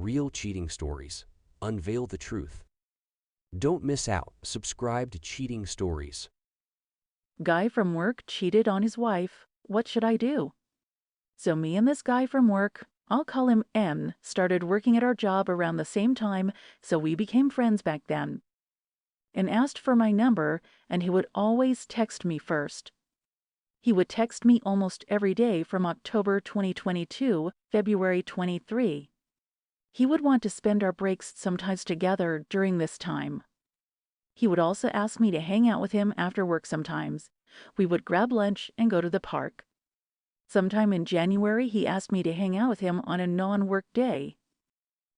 real cheating stories. Unveil the truth. Don't miss out. Subscribe to Cheating Stories. Guy from work cheated on his wife. What should I do? So me and this guy from work, I'll call him M, started working at our job around the same time, so we became friends back then. And asked for my number, and he would always text me first. He would text me almost every day from October 2022, February 23. He would want to spend our breaks sometimes together during this time. He would also ask me to hang out with him after work sometimes. We would grab lunch and go to the park. Sometime in January, he asked me to hang out with him on a non-work day.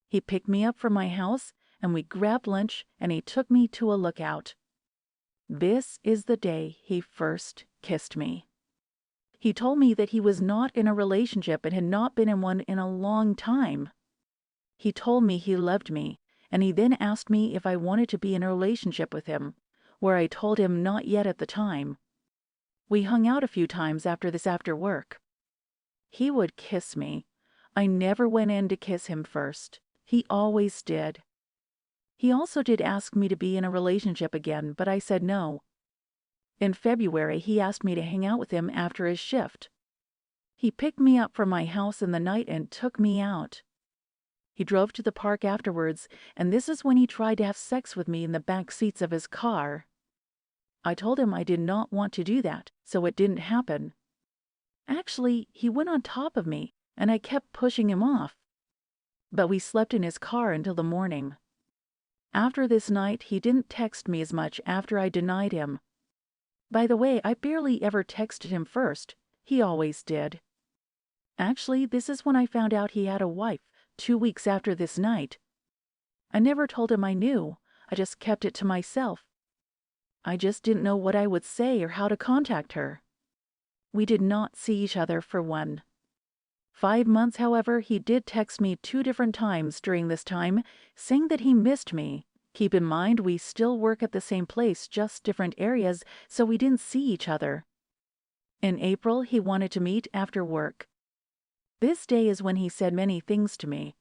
He picked me up from my house, and we grabbed lunch, and he took me to a lookout. This is the day he first kissed me. He told me that he was not in a relationship and had not been in one in a long time. He told me he loved me, and he then asked me if I wanted to be in a relationship with him, where I told him not yet at the time. We hung out a few times after this after work. He would kiss me. I never went in to kiss him first. He always did. He also did ask me to be in a relationship again, but I said no. In February, he asked me to hang out with him after his shift. He picked me up from my house in the night and took me out. He drove to the park afterwards, and this is when he tried to have sex with me in the back seats of his car. I told him I did not want to do that, so it didn't happen. Actually, he went on top of me, and I kept pushing him off. But we slept in his car until the morning. After this night, he didn't text me as much after I denied him. By the way, I barely ever texted him first. He always did. Actually, this is when I found out he had a wife, 2 weeks after this night. I never told him I knew. I just kept it to myself. I just didn't know what I would say or how to contact her. We did not see each other for 5 months, however, he did text me 2 different times during this time, saying that he missed me. Keep in mind, we still work at the same place, just different areas, so we didn't see each other. In April, he wanted to meet after work. This day is when he said many things to me.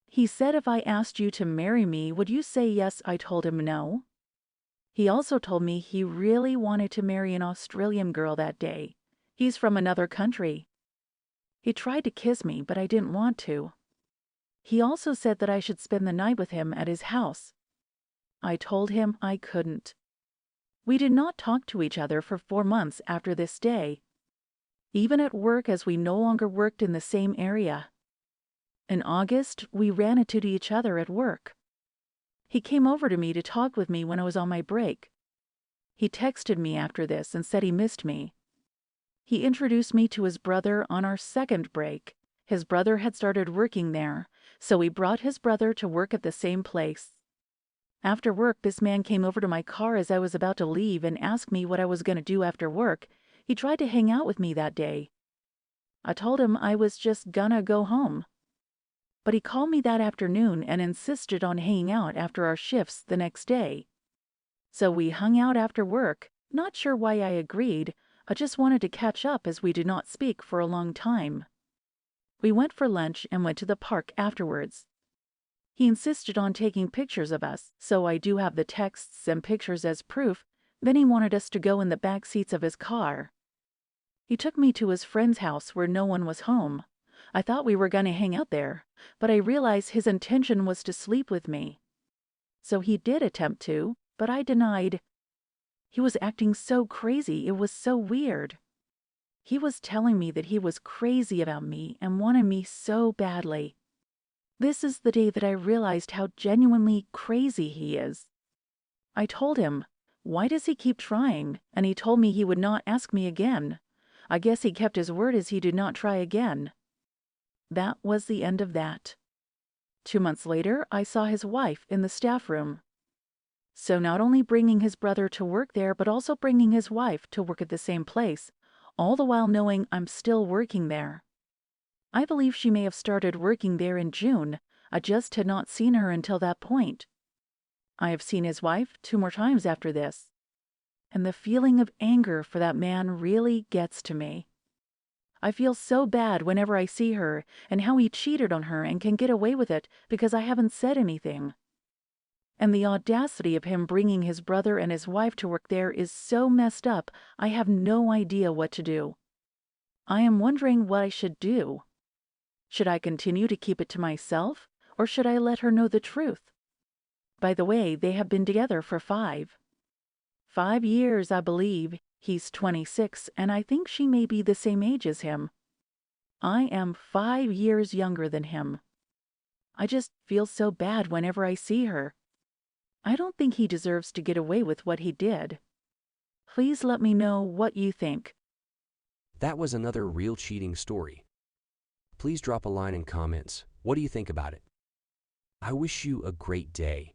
He said if I asked you to marry me, would you say yes? I told him no. He also told me he really wanted to marry an Australian girl that day. He's from another country. He tried to kiss me, but I didn't want to. He also said that I should spend the night with him at his house. I told him I couldn't. We did not talk to each other for 4 months after this day, even at work, as we no longer worked in the same area. In August, we ran into each other at work. He came over to me to talk with me when I was on my break. He texted me after this and said he missed me. He introduced me to his brother on our second break. His brother had started working there, so we brought his brother to work at the same place. After work, this man came over to my car as I was about to leave and asked me what I was going to do after work. He tried to hang out with me that day. I told him I was just gonna go home. But he called me that afternoon and insisted on hanging out after our shifts the next day. So we hung out after work. Not sure why I agreed. I just wanted to catch up as we did not speak for a long time. We went for lunch and went to the park afterwards. He insisted on taking pictures of us, so I do have the texts and pictures as proof. Then he wanted us to go in the back seats of his car. He took me to his friend's house where no one was home. I thought we were going to hang out there, but I realized his intention was to sleep with me. So he did attempt to, but I denied. He was acting so crazy, it was so weird. He was telling me that he was crazy about me and wanted me so badly. This is the day that I realized how genuinely crazy he is. I told him, why does he keep trying? And he told me he would not ask me again. I guess he kept his word as he did not try again. That was the end of that. 2 months later, I saw his wife in the staff room. So not only bringing his brother to work there, but also bringing his wife to work at the same place, all the while knowing I'm still working there. I believe she may have started working there in June. I just had not seen her until that point. I have seen his wife 2 more times after this. And the feeling of anger for that man really gets to me. I feel so bad whenever I see her and how he cheated on her and can get away with it because I haven't said anything. And the audacity of him bringing his brother and his wife to work there is so messed up, I have no idea what to do. I am wondering what I should do. Should I continue to keep it to myself, or should I let her know the truth? By the way, they have been together for 5 years, I believe. He's 26, and I think she may be the same age as him. I am 5 years younger than him. I just feel so bad whenever I see her. I don't think he deserves to get away with what he did. Please let me know what you think. That was another real cheating story. Please drop a line in comments. What do you think about it? I wish you a great day.